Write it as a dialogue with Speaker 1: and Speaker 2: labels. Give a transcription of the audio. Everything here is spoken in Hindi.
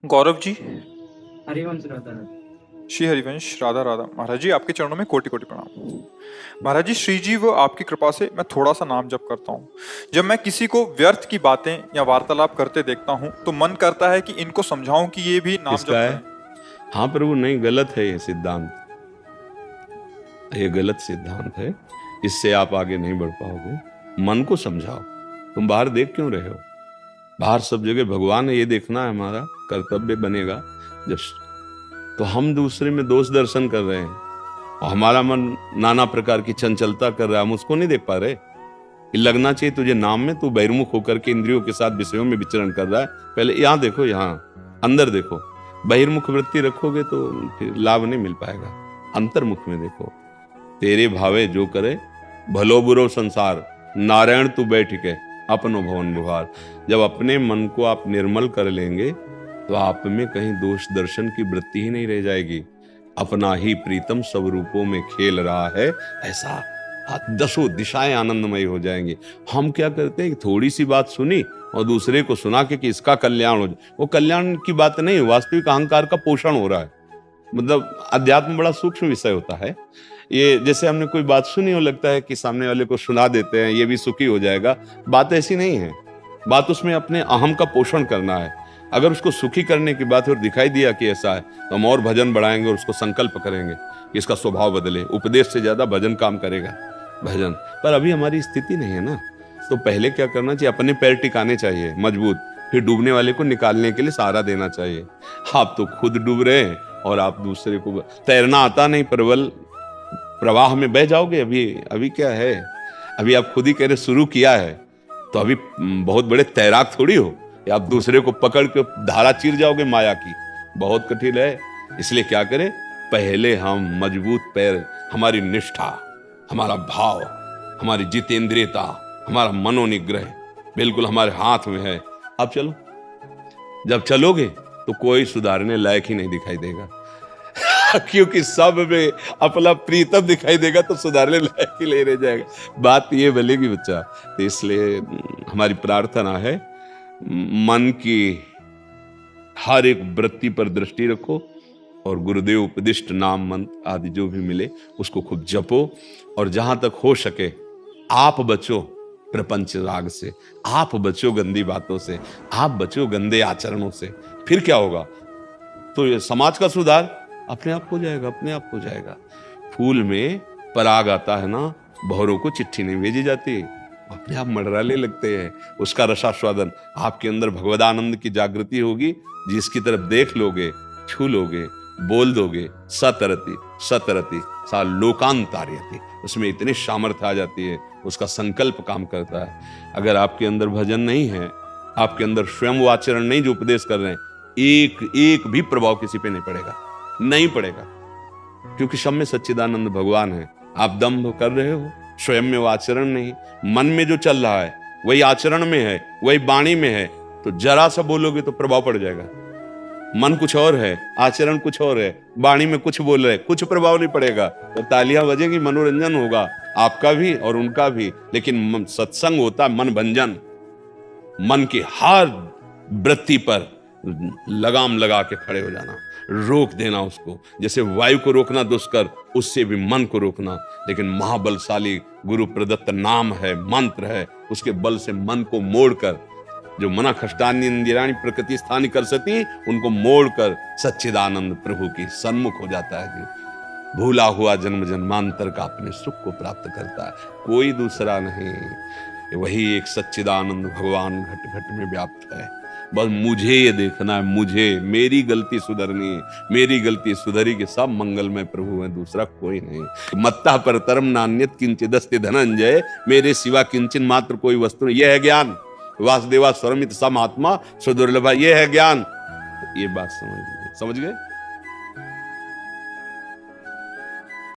Speaker 1: गौरव जी।
Speaker 2: हरिवंश राधा।
Speaker 1: श्री हरिवंश राधा राधा। महाराज जी आपके चरणों में कोटि कोटि प्रणाम। महाराज जी, श्री जी व आपकी कृपा से मैं थोड़ा सा नाम जप करता हूँ। जब मैं किसी को व्यर्थ की बातें या वार्तालाप करते देखता हूँ तो मन करता है कि इनको समझाऊं कि ये भी नाम
Speaker 3: किसका
Speaker 1: जप
Speaker 3: है?
Speaker 1: करें।
Speaker 3: हाँ प्रभु, नहीं, गलत है ये सिद्धांत। ये गलत सिद्धांत है, इससे आप आगे नहीं बढ़ पाओगे। मन को समझाओ। तुम बाहर देख क्यों रहे हो? बाहर सब जगह भगवान है, ये देखना है हमारा कर्तव्य बनेगा। जब तो हम दूसरे में दोष दर्शन कर रहे हैं और हमारा मन नाना प्रकार की चंचलता कर रहा है, हम उसको नहीं देख पा रहे। ये लगना चाहिए तुझे नाम में, तू बहिर्मुख होकर के इंद्रियों के साथ विषयों में विचरण कर रहा है। पहले यहाँ देखो, यहाँ अंदर देखो। बहिर्मुख वृत्ति रखोगे तो फिर लाभ नहीं मिल पाएगा। अंतर्मुख में देखो। तेरे भावे जो करे, भलो बुरो संसार, नारायण तू बैठ के अपनो भवन गुहार। जब अपने मन को आप निर्मल कर लेंगे तो आप में कहीं दोष दर्शन की वृत्ति ही नहीं रह जाएगी। अपना ही प्रीतम सब रूपों में खेल रहा है, ऐसा दसों दिशाएं आनंदमयी हो जाएंगी। हम क्या करते हैं कि थोड़ी सी बात सुनी और दूसरे को सुना के कि इसका कल्याण हो जाए। वो कल्याण की बात नहीं, वास्तविक अहंकार का पोषण हो रहा है। मतलब अध्यात्म बड़ा सूक्ष्म विषय होता है। ये जैसे हमने कोई बात सुनी और लगता है कि सामने वाले को सुना देते हैं, ये भी सुखी हो जाएगा। बात ऐसी नहीं है। बात उसमें अपने अहम का पोषण करना है। अगर उसको सुखी करने की बात और दिखाई दिया कि ऐसा है तो हम और भजन बढ़ाएंगे और उसको संकल्प करेंगे कि इसका स्वभाव बदले। उपदेश से ज्यादा भजन काम करेगा। भजन पर अभी हमारी स्थिति नहीं है ना। तो पहले क्या करना चाहिए? अपने पैर टिकाने चाहिए मजबूत, फिर डूबने वाले को निकालने के लिए सहारा देना चाहिए। आप तो खुद डूब रहे हैं और आप दूसरे को। तैरना आता नहीं, प्रबल प्रवाह में बह जाओगे। अभी क्या है? अभी आप खुद ही कह रहे शुरू किया है तो अभी बहुत बड़े तैराक थोड़ी हो। या आप दूसरे को पकड़ के धारा चीर जाओगे माया की, बहुत कठिन है। इसलिए क्या करें? पहले हम मजबूत पैर, हमारी निष्ठा, हमारा भाव, हमारी जितेंद्रियता, हमारा मनोनिग्रह बिल्कुल हमारे हाथ में है। अब चलो। जब चलोगे तो कोई सुधारने लायक ही नहीं दिखाई देगा क्योंकि सब में अपना प्रीतम दिखाई देगा तो सुधारने लायक ही ले रह जाएगा। बात ये बनेगी बच्चा। तो इसलिए हमारी प्रार्थना है, मन की हर एक वृत्ति पर दृष्टि रखो और गुरुदेव उपदिष्ट नाम मंत्र आदि जो भी मिले उसको खूब जपो। और जहां तक हो सके आप बचो प्रपंच राग से, आप बचो गंदी बातों से, आप बचो गंदे आचरणों से। फिर क्या होगा? तो ये समाज का सुधार अपने आप हो जाएगा, अपने आप हो जाएगा। फूल में पराग आता है ना, भौरों को चिट्ठी नहीं भेजी जाती, अपने आप मडराले लगते हैं। उसका रसास्वादन, आपके अंदर भगवदानंद की जागृति होगी। जिसकी तरफ देख लोगे, छू लोगे, बोल दोगे, सतरति सतरति सा लोकांतार्यति, उसमें इतनी सामर्थ्य आ जाती है, उसका संकल्प काम करता है। अगर आपके अंदर भजन नहीं है, आपके अंदर स्वयं वो आचरण नहीं जो उपदेश कर रहे हैं, एक भी प्रभाव किसी पे नहीं पड़ेगा, नहीं पड़ेगा। क्योंकि सब में सच्चिदानंद भगवान है। आप दंभ कर रहे हो, स्वयं में वो आचरण नहीं। मन में जो चल रहा है वही आचरण में है, वही वाणी में है। तो जरा सा बोलोगे तो प्रभाव पड़ जाएगा। मन कुछ और है, आचरण कुछ और है, वाणी में कुछ बोल रहे, कुछ प्रभाव नहीं पड़ेगा। तो तालियां बजेंगी, मनोरंजन होगा आपका भी और उनका भी। लेकिन सत्संग होता मन भंजन, मन की हर वृत्ति पर लगाम लगा के खड़े हो जाना, रोक देना उसको। जैसे वायु को रोकना दुष्कर, उससे भी मन को रोकना। लेकिन महाबलशाली गुरु प्रदत्त नाम है, मंत्र है, उसके बल से मन को मोड़कर, जो मना खष्टानी इंदिराणी प्रकृति स्थानी कर सती, उनको मोड़कर सच्चिदानंद प्रभु की सन्मुख हो जाता है। कि भूला हुआ जन्म जन्मांतर का अपने सुख को प्राप्त करता है, कोई दूसरा नहीं। वही एक सच्चिदानंद भगवान घट घट में व्याप्त है। बस मुझे ये देखना है, मुझे मेरी गलती सुधरनी है। मेरी गलती सुधरी के सब मंगलमय प्रभु है, दूसरा कोई नहीं। मत्ता पर तरम नान्यत किंचिदस्ति धनंजय, मेरे सिवा किंचन मात्र कोई वस्तु नहीं। यह है ज्ञान। वासुदेवा स्वरमित सम आत्मा सुदुर्लभ, ये है ज्ञान। ये बात समझ गए?